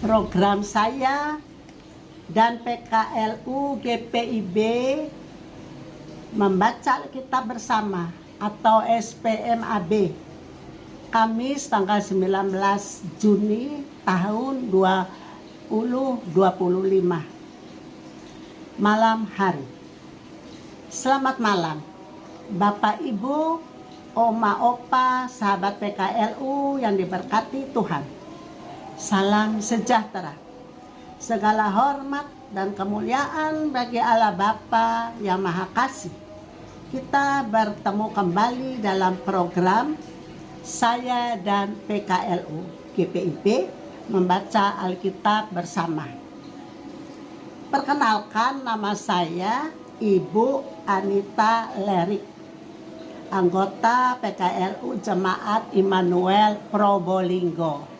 Program saya dan PKLU GPIB membaca Alkitab bersama atau SPMAB Kamis tanggal 19 Juni tahun 2025 malam hari. Selamat malam Bapak Ibu, Oma Opa, sahabat PKLU yang diberkati Tuhan. Salam sejahtera. Segala hormat dan kemuliaan bagi Allah Bapa yang Maha Kasih. Kita bertemu kembali dalam program saya dan PKLU GPIB membaca Alkitab bersama. Perkenalkan, nama saya Ibu Anita Lerik, anggota PKLU Jemaat Immanuel Probolinggo.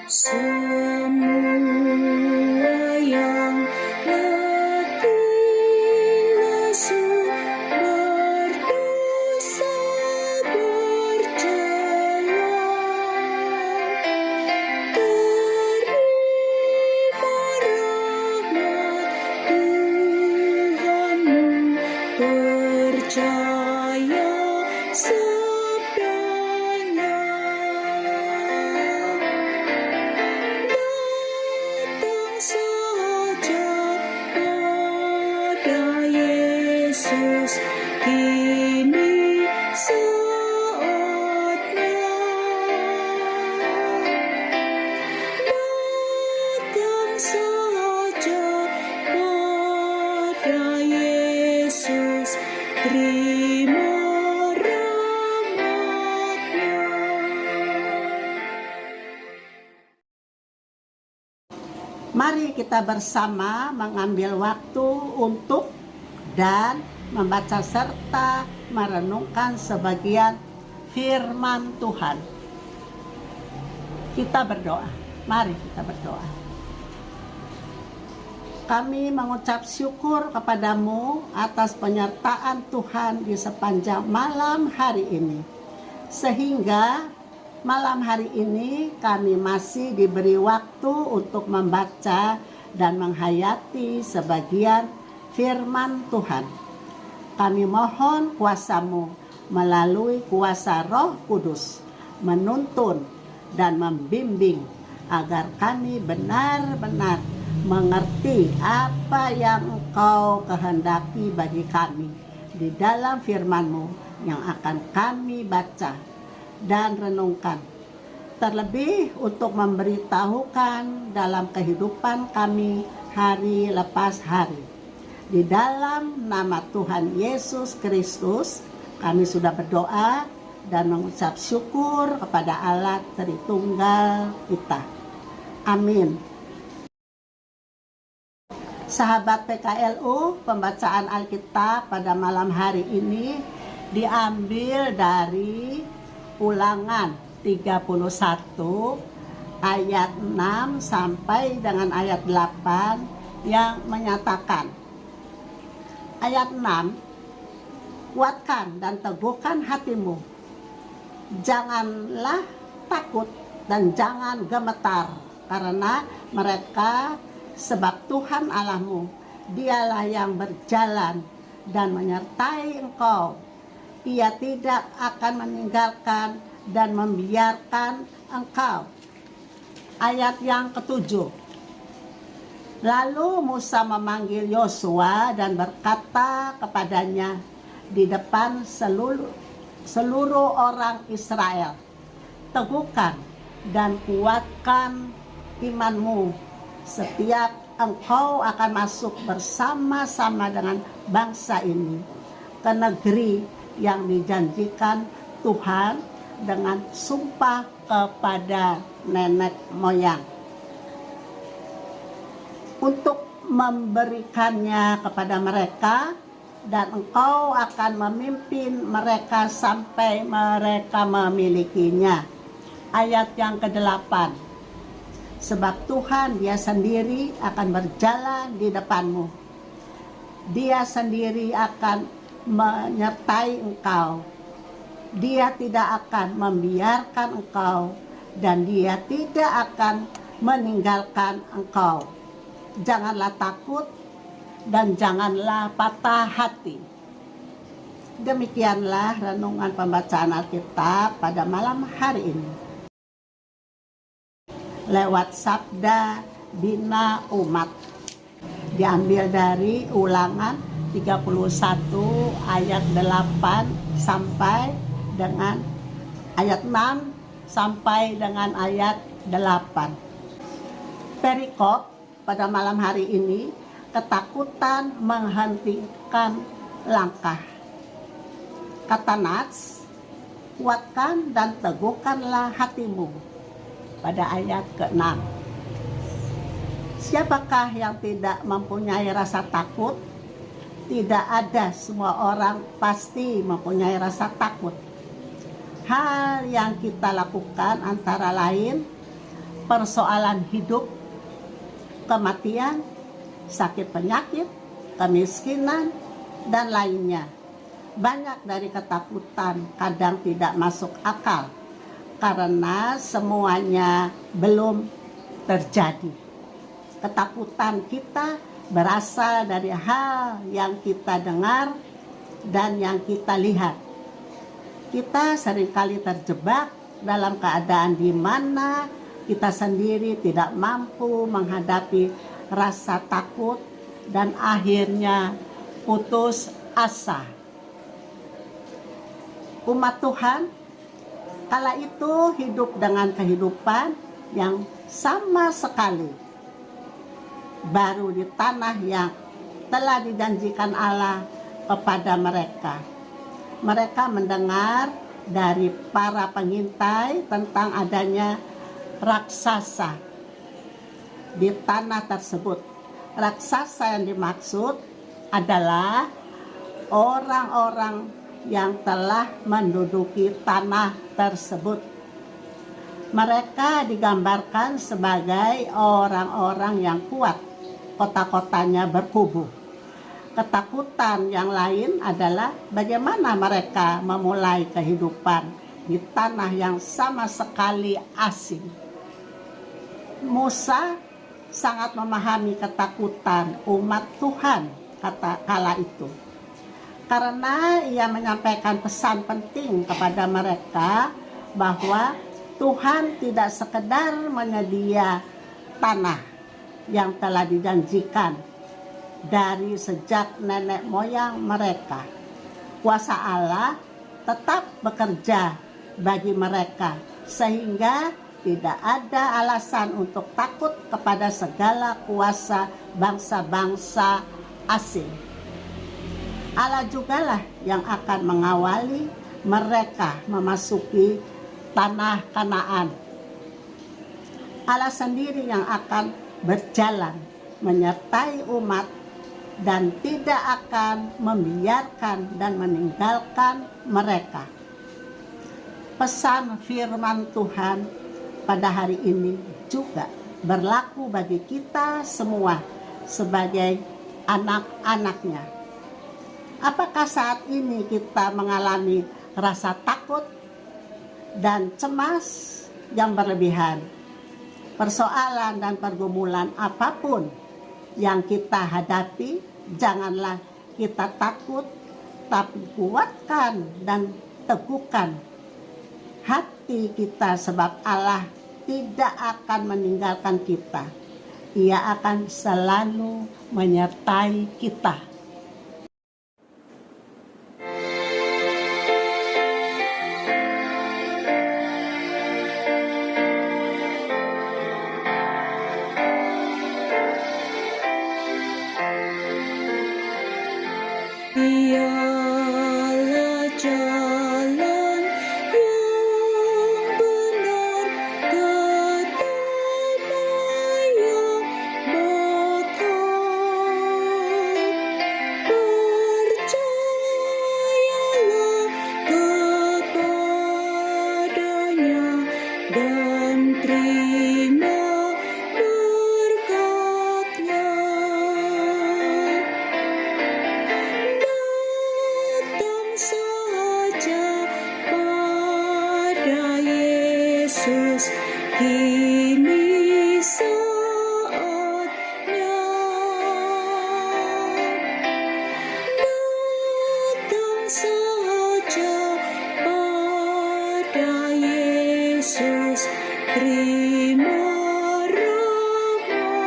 Semua yang letih lesu berdosa berjalan, terima rahmat Tuhanmu, percaya sabdanya. Saja pada Yesus, kini saatnya. Datang saja pada Yesus, terima rahmat-Nya. Mari kita bersama mengambil waktu untuk dan membaca serta merenungkan sebagian firman Tuhan. Kita berdoa. Mari kita berdoa. Kami mengucap syukur kepadamu atas penyertaan Tuhan di sepanjang malam hari ini. Sehingga malam hari ini kami masih diberi waktu untuk membaca dan menghayati sebagian firman Tuhan. Kami mohon kuasa-Mu melalui kuasa Roh Kudus menuntun dan membimbing agar kami benar-benar mengerti apa yang Engkau kehendaki bagi kami di dalam firman-Mu yang akan kami baca dan renungkan, terlebih untuk memberitahukan dalam kehidupan kami hari lepas hari. Di dalam nama Tuhan Yesus Kristus kami sudah berdoa dan mengucap syukur kepada Allah Tritunggal kita. Amin. Sahabat PKLU, pembacaan Alkitab pada malam hari ini diambil dari Ulangan 31 ayat 6 sampai dengan ayat 8 yang menyatakan, ayat 6, kuatkan dan teguhkan hatimu, janganlah takut dan jangan gemetar karena mereka, sebab Tuhan Allahmu dialah yang berjalan dan menyertai engkau. Ia tidak akan meninggalkan dan membiarkan engkau. Ayat yang ketujuh. Lalu Musa memanggil Yosua dan berkata kepadanya di depan seluruh orang Israel, teguhkan dan kuatkan imanmu, setiap engkau akan masuk bersama-sama dengan bangsa ini ke negeri yang dijanjikan Tuhan dengan sumpah kepada nenek moyang, untuk memberikannya kepada mereka, dan engkau akan memimpin mereka sampai mereka memilikinya. Ayat yang ke-8. Sebab Tuhan Dia sendiri akan berjalan di depanmu. Dia sendiri akan menyertai engkau. Dia tidak akan membiarkan engkau dan Dia tidak akan meninggalkan engkau. Janganlah takut dan janganlah patah hati. Demikianlah renungan pembacaan Alkitab pada malam hari ini. Lewat sabda Bina Umat. Diambil dari Ulangan 31 ayat 8 sampai dengan ayat 6 sampai dengan ayat 8. Perikop pada malam hari ini, ketakutan menghentikan langkah. Kata Nats, kuatkan dan teguhkanlah hatimu. Pada ayat ke-6. Siapakah yang tidak mempunyai rasa takut? Tidak ada, semua orang pasti mempunyai rasa takut. Hal yang kita lakukan antara lain persoalan hidup, kematian, sakit penyakit, kemiskinan, dan lainnya. Banyak dari ketakutan kadang tidak masuk akal karena semuanya belum terjadi. Ketakutan kita berasal dari hal yang kita dengar dan yang kita lihat. Kita seringkali terjebak dalam keadaan di mana kita sendiri tidak mampu menghadapi rasa takut dan akhirnya putus asa. Umat Tuhan kala itu hidup dengan kehidupan yang sama sekali baru di tanah yang telah dijanjikan Allah kepada mereka. Mereka mendengar dari para pengintai tentang adanya raksasa di tanah tersebut. Raksasa yang dimaksud adalah orang-orang yang telah menduduki tanah tersebut. Mereka digambarkan sebagai orang-orang yang kuat, kota-kotanya berkubu. Ketakutan yang lain adalah bagaimana mereka memulai kehidupan di tanah yang sama sekali asing. Musa sangat memahami ketakutan umat Tuhan kala itu. Karena ia menyampaikan pesan penting kepada mereka bahwa Tuhan tidak sekedar menyedia tanah yang telah dijanjikan dari sejak nenek moyang mereka. Kuasa Allah tetap bekerja bagi mereka sehingga tidak ada alasan untuk takut kepada segala kuasa bangsa-bangsa asing. Allah jugalah yang akan mengawali mereka memasuki tanah Kanaan. Allah sendiri yang akan berjalan menyertai umat dan tidak akan membiarkan dan meninggalkan mereka. Pesan firman Tuhan pada hari ini juga berlaku bagi kita semua sebagai anak-anaknya. Apakah saat ini kita mengalami rasa takut dan cemas yang berlebihan? Persoalan dan pergumulan apapun yang kita hadapi, janganlah kita takut, tapi kuatkan dan teguhkan hati kita sebab Allah tidak akan meninggalkan kita. Ia akan selalu menyertai kita. Dialah jalan yang benar, damai yang bekal. Yesus, kini saatnya datang saja pada Yesus, terima rahmat-Nya.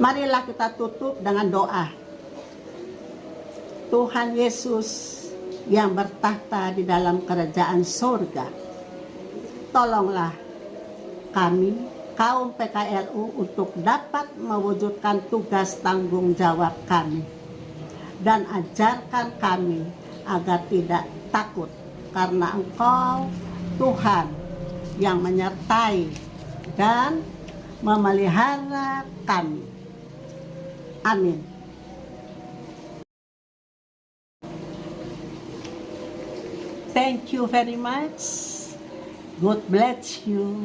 Marilah kita tutup dengan doa. Tuhan Yesus yang bertahta di dalam kerajaan surga, tolonglah kami, kaum PKLU, untuk dapat mewujudkan tugas tanggung jawab kami. Dan ajarkan kami agar tidak takut, karena Engkau Tuhan yang menyertai dan memelihara kami. Amin. Thank you very much. God bless you.